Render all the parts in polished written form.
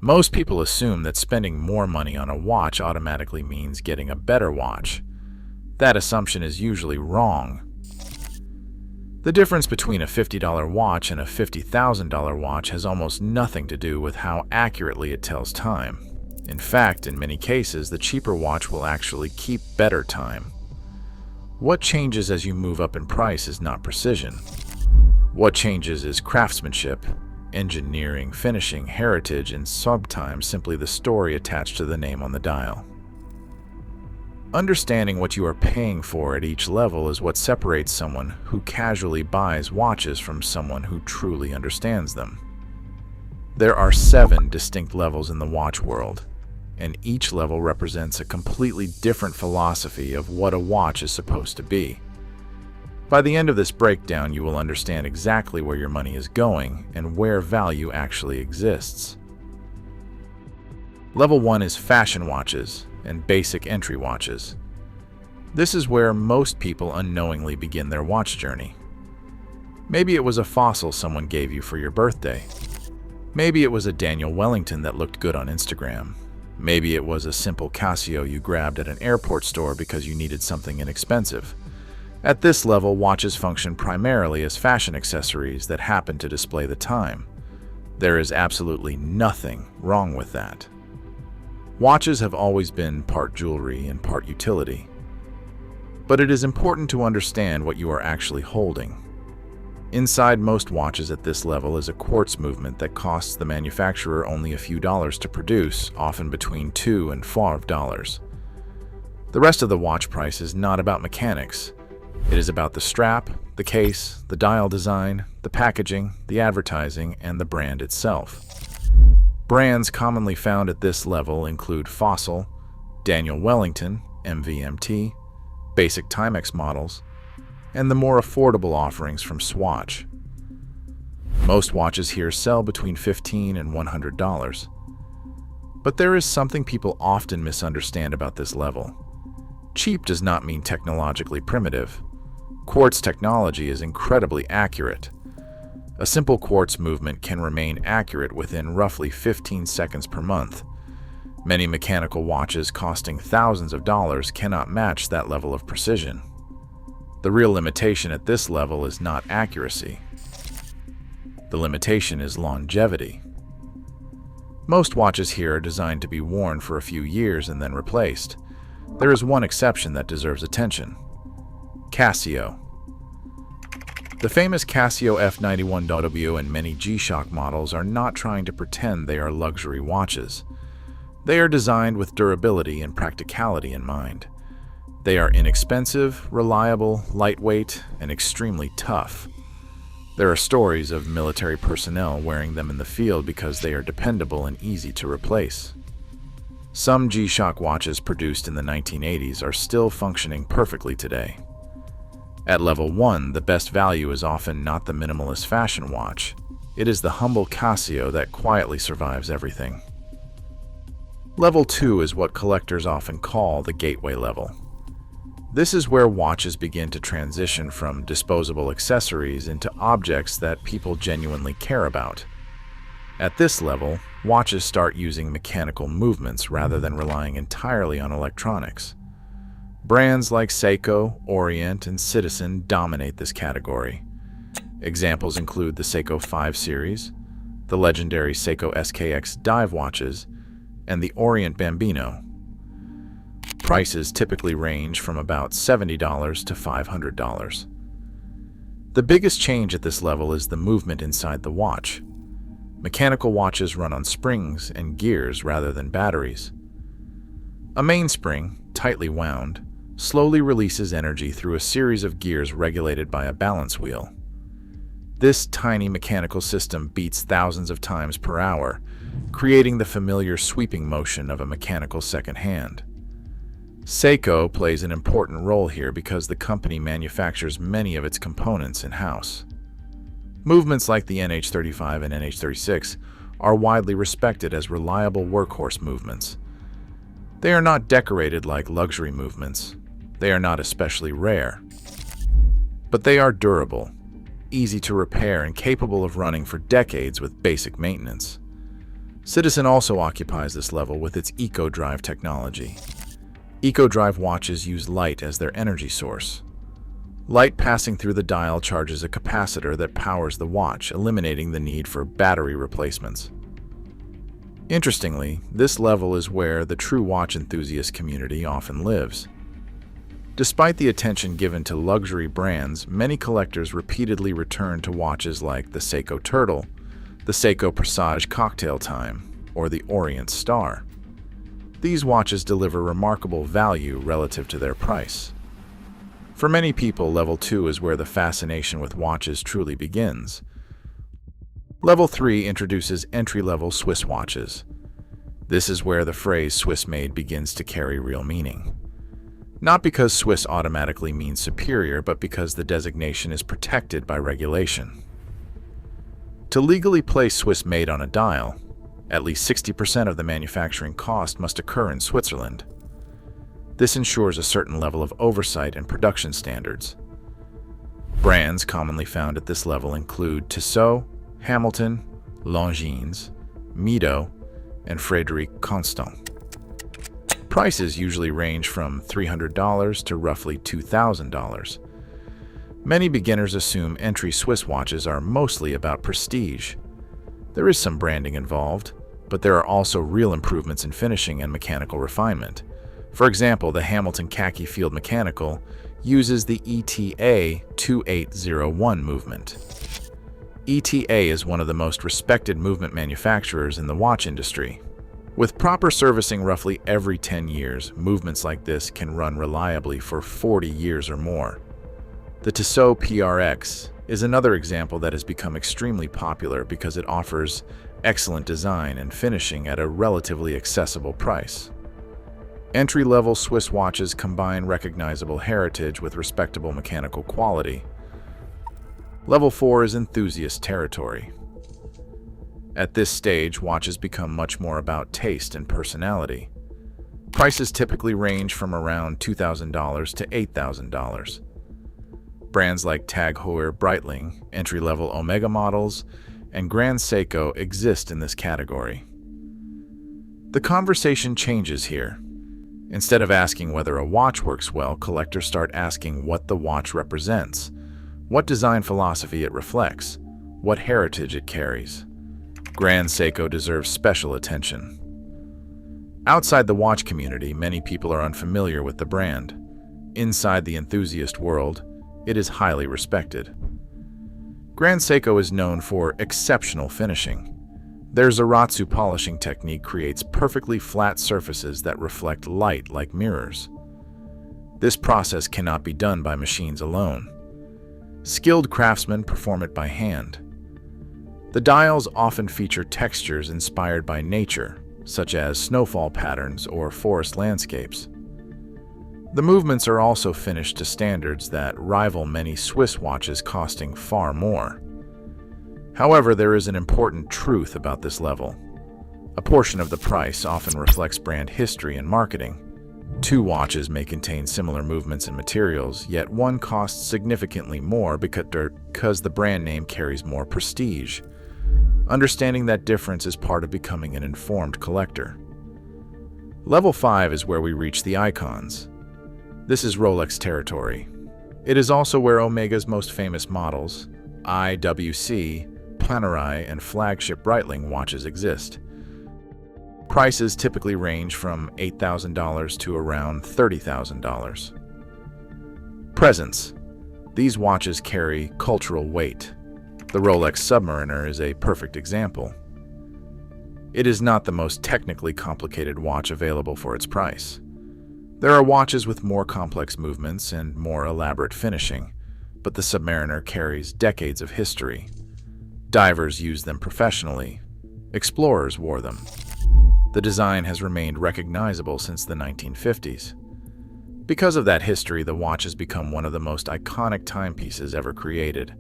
Most people assume that spending more money on a watch automatically means getting a better watch. That assumption is usually wrong. The difference between a $50 watch and a $50,000 watch has almost nothing to do with how accurately it tells time. In fact, in many cases, the cheaper watch will actually keep better time. What changes as you move up in price is not precision. What changes is craftsmanship, engineering, finishing, heritage, and sometimes simply the story attached to the name on the dial. Understanding what you are paying for at each level is what separates someone who casually buys watches from someone who truly understands them. There are 7 distinct levels in the watch world, and each level represents a completely different philosophy of what a watch is supposed to be. By the end of this breakdown, you will understand exactly where your money is going and where value actually exists. Level 1 is fashion watches and basic entry watches. This is where most people unknowingly begin their watch journey. Maybe it was a fossil someone gave you for your birthday. Maybe it was a Daniel Wellington that looked good on Instagram. Maybe it was a simple Casio you grabbed at an airport store because you needed something inexpensive. At this level, watches function primarily as fashion accessories that happen to display the time. There is absolutely nothing wrong with that. Watches have always been part jewelry and part utility. But it is important to understand what you are actually holding. Inside most watches at this level is a quartz movement that costs the manufacturer only a few dollars to produce, often between $2 and $5. The rest of the watch price is not about mechanics. It is about the strap, the case, the dial design, the packaging, the advertising, and the brand itself. Brands commonly found at this level include Fossil, Daniel Wellington, MVMT, basic Timex models, and the more affordable offerings from Swatch. Most watches here sell between $15 and $100. But there is something people often misunderstand about this level. Cheap does not mean technologically primitive. Quartz technology is incredibly accurate. A simple quartz movement can remain accurate within roughly 15 seconds per month. Many mechanical watches costing thousands of dollars cannot match that level of precision. The real limitation at this level is not accuracy. The limitation is longevity. Most watches here are designed to be worn for a few years and then replaced. There is one exception that deserves attention: Casio. The famous Casio F91W and many G-Shock models are not trying to pretend they are luxury watches. They are designed with durability and practicality in mind. They are inexpensive, reliable, lightweight, and extremely tough. There are stories of military personnel wearing them in the field because they are dependable and easy to replace. Some G-Shock watches produced in the 1980s are still functioning perfectly today. At level 1, the best value is often not the minimalist fashion watch. It is the humble Casio that quietly survives everything. Level 2 is what collectors often call the gateway level. This is where watches begin to transition from disposable accessories into objects that people genuinely care about. At this level, watches start using mechanical movements rather than relying entirely on electronics. Brands like Seiko, Orient, and Citizen dominate this category. Examples include the Seiko 5 series, the legendary Seiko SKX dive watches, and the Orient Bambino. Prices typically range from about $70 to $500. The biggest change at this level is the movement inside the watch. Mechanical watches run on springs and gears rather than batteries. A mainspring, tightly wound, slowly releases energy through a series of gears regulated by a balance wheel. This tiny mechanical system beats thousands of times per hour, creating the familiar sweeping motion of a mechanical second hand. Seiko plays an important role here because the company manufactures many of its components in-house. Movements like the NH35 and NH36 are widely respected as reliable workhorse movements. They are not decorated like luxury movements. They are not especially rare. But they are durable, easy to repair, and capable of running for decades with basic maintenance. Citizen also occupies this level with its eco-drive technology. Eco-drive watches use light as their energy source. Light passing through the dial charges a capacitor that powers the watch, eliminating the need for battery replacements. Interestingly, this level is where the true watch enthusiast community often lives. Despite the attention given to luxury brands, many collectors repeatedly return to watches like the Seiko Turtle, the Seiko Presage Cocktail Time, or the Orient Star. These watches deliver remarkable value relative to their price. For many people, Level 2 is where the fascination with watches truly begins. Level 3 introduces entry-level Swiss watches. This is where the phrase Swiss-made begins to carry real meaning. Not because Swiss automatically means superior, but because the designation is protected by regulation. To legally place Swiss-made on a dial, at least 60% of the manufacturing cost must occur in Switzerland. This ensures a certain level of oversight and production standards. Brands commonly found at this level include Tissot, Hamilton, Longines, Mido, and Frédéric Constant. Prices usually range from $300 to roughly $2,000. Many beginners assume entry Swiss watches are mostly about prestige. There is some branding involved, but there are also real improvements in finishing and mechanical refinement. For example, the Hamilton Khaki Field Mechanical uses the ETA 2801 movement. ETA is one of the most respected movement manufacturers in the watch industry. With proper servicing roughly every 10 years, movements like this can run reliably for 40 years or more. The Tissot PRX is another example that has become extremely popular because it offers excellent design and finishing at a relatively accessible price. Entry-level Swiss watches combine recognizable heritage with respectable mechanical quality. Level 4 is enthusiast territory. At this stage, watches become much more about taste and personality. Prices typically range from around $2,000 to $8,000. Brands like Tag Heuer Breitling, entry-level Omega models, and Grand Seiko exist in this category. The conversation changes here. Instead of asking whether a watch works well, collectors start asking what the watch represents, what design philosophy it reflects, what heritage it carries. Grand Seiko deserves special attention. Outside the watch community, many people are unfamiliar with the brand. Inside the enthusiast world, it is highly respected. Grand Seiko is known for exceptional finishing. Their Zaratsu polishing technique creates perfectly flat surfaces that reflect light like mirrors. This process cannot be done by machines alone. Skilled craftsmen perform it by hand. The dials often feature textures inspired by nature, such as snowfall patterns or forest landscapes. The movements are also finished to standards that rival many Swiss watches, costing far more. However, there is an important truth about this level. A portion of the price often reflects brand history and marketing. Two watches may contain similar movements and materials, yet one costs significantly more because the brand name carries more prestige. Understanding that difference is part of becoming an informed collector. Level 5 is where we reach the icons. This is Rolex territory. It is also where Omega's most famous models, IWC, Panerai, and flagship Breitling watches exist. Prices typically range from $8,000 to around $30,000. Presence. These watches carry cultural weight. The Rolex Submariner is a perfect example. It is not the most technically complicated watch available for its price. There are watches with more complex movements and more elaborate finishing, but the Submariner carries decades of history. Divers use them professionally. Explorers wore them. The design has remained recognizable since the 1950s. Because of that history, the watch has become one of the most iconic timepieces ever created.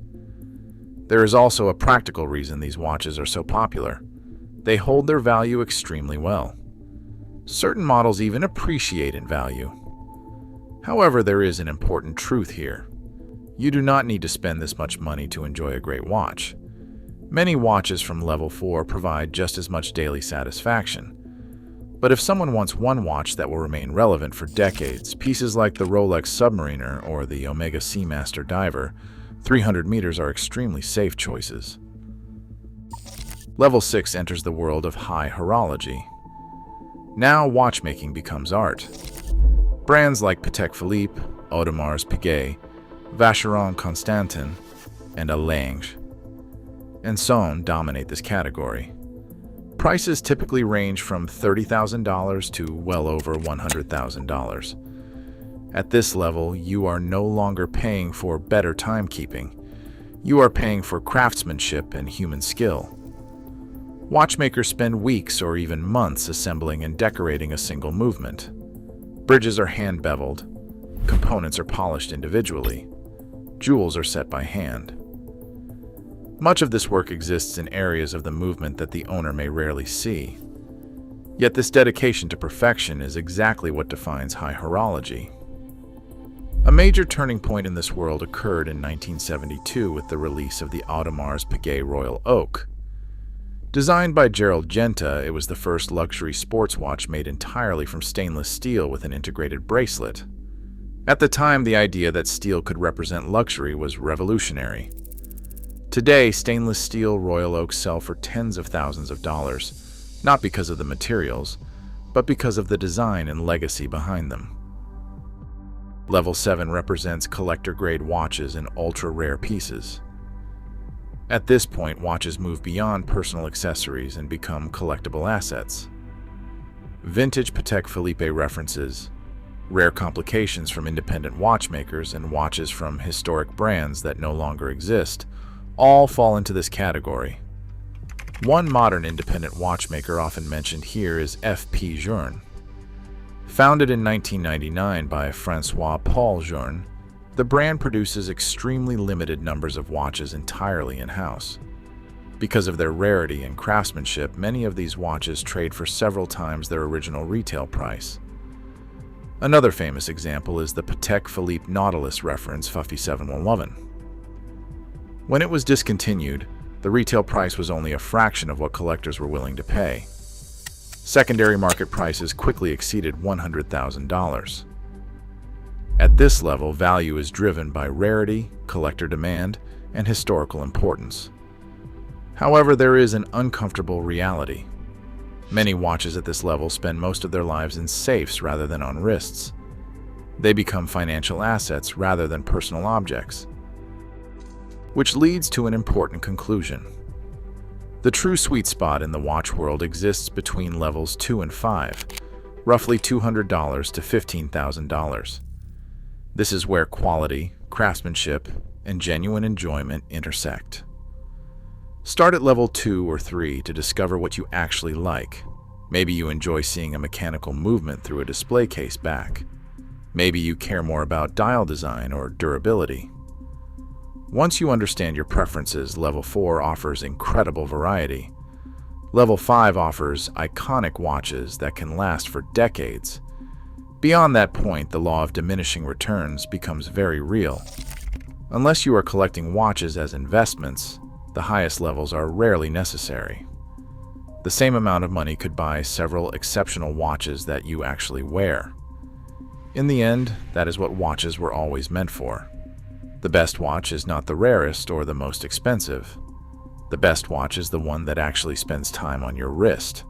There is also a practical reason these watches are so popular. They hold their value extremely well. Certain models even appreciate in value. However, there is an important truth here. You do not need to spend this much money to enjoy a great watch. Many watches from level 4 provide just as much daily satisfaction. But if someone wants one watch that will remain relevant for decades, pieces like the Rolex Submariner or the Omega Seamaster Diver 300 meters are extremely safe choices. Level 6 enters the world of high horology. Now watchmaking becomes art. Brands like Patek Philippe, Audemars Piguet, Vacheron Constantin, and Lange and Son dominate this category. Prices typically range from $30,000 to well over $100,000. At this level, you are no longer paying for better timekeeping. You are paying for craftsmanship and human skill. Watchmakers spend weeks or even months assembling and decorating a single movement. Bridges are hand-beveled. Components are polished individually. Jewels are set by hand. Much of this work exists in areas of the movement that the owner may rarely see. Yet this dedication to perfection is exactly what defines high horology. A major turning point in this world occurred in 1972 with the release of the Audemars Piguet Royal Oak. Designed by Gerald Genta, it was the first luxury sports watch made entirely from stainless steel with an integrated bracelet. At the time, the idea that steel could represent luxury was revolutionary. Today, stainless steel Royal Oaks sell for tens of thousands of dollars, not because of the materials, but because of the design and legacy behind them. Level 7 represents collector-grade watches and ultra-rare pieces. At this point, watches move beyond personal accessories and become collectible assets. Vintage Patek Philippe references, rare complications from independent watchmakers, and watches from historic brands that no longer exist all fall into this category. One modern independent watchmaker often mentioned here is F.P. Journe. Founded in 1999 by François-Paul Journe, the brand produces extremely limited numbers of watches entirely in-house. Because of their rarity and craftsmanship, many of these watches trade for several times their original retail price. Another famous example is the Patek Philippe Nautilus reference Fuffy 711. When it was discontinued, the retail price was only a fraction of what collectors were willing to pay. Secondary market prices quickly exceeded $100,000. At this level, value is driven by rarity, collector demand, and historical importance. However, there is an uncomfortable reality. Many watches at this level spend most of their lives in safes rather than on wrists. They become financial assets rather than personal objects. Which leads to an important conclusion. The true sweet spot in the watch world exists between levels 2 and 5, roughly $200 to $15,000. This is where quality, craftsmanship, and genuine enjoyment intersect. Start at level 2 or 3 to discover what you actually like. Maybe you enjoy seeing a mechanical movement through a display case back. Maybe you care more about dial design or durability. Once you understand your preferences, level 4 offers incredible variety. Level 5 offers iconic watches that can last for decades. Beyond that point, the law of diminishing returns becomes very real. Unless you are collecting watches as investments, the highest levels are rarely necessary. The same amount of money could buy several exceptional watches that you actually wear. In the end, that is what watches were always meant for. The best watch is not the rarest or the most expensive. The best watch is the one that actually spends time on your wrist.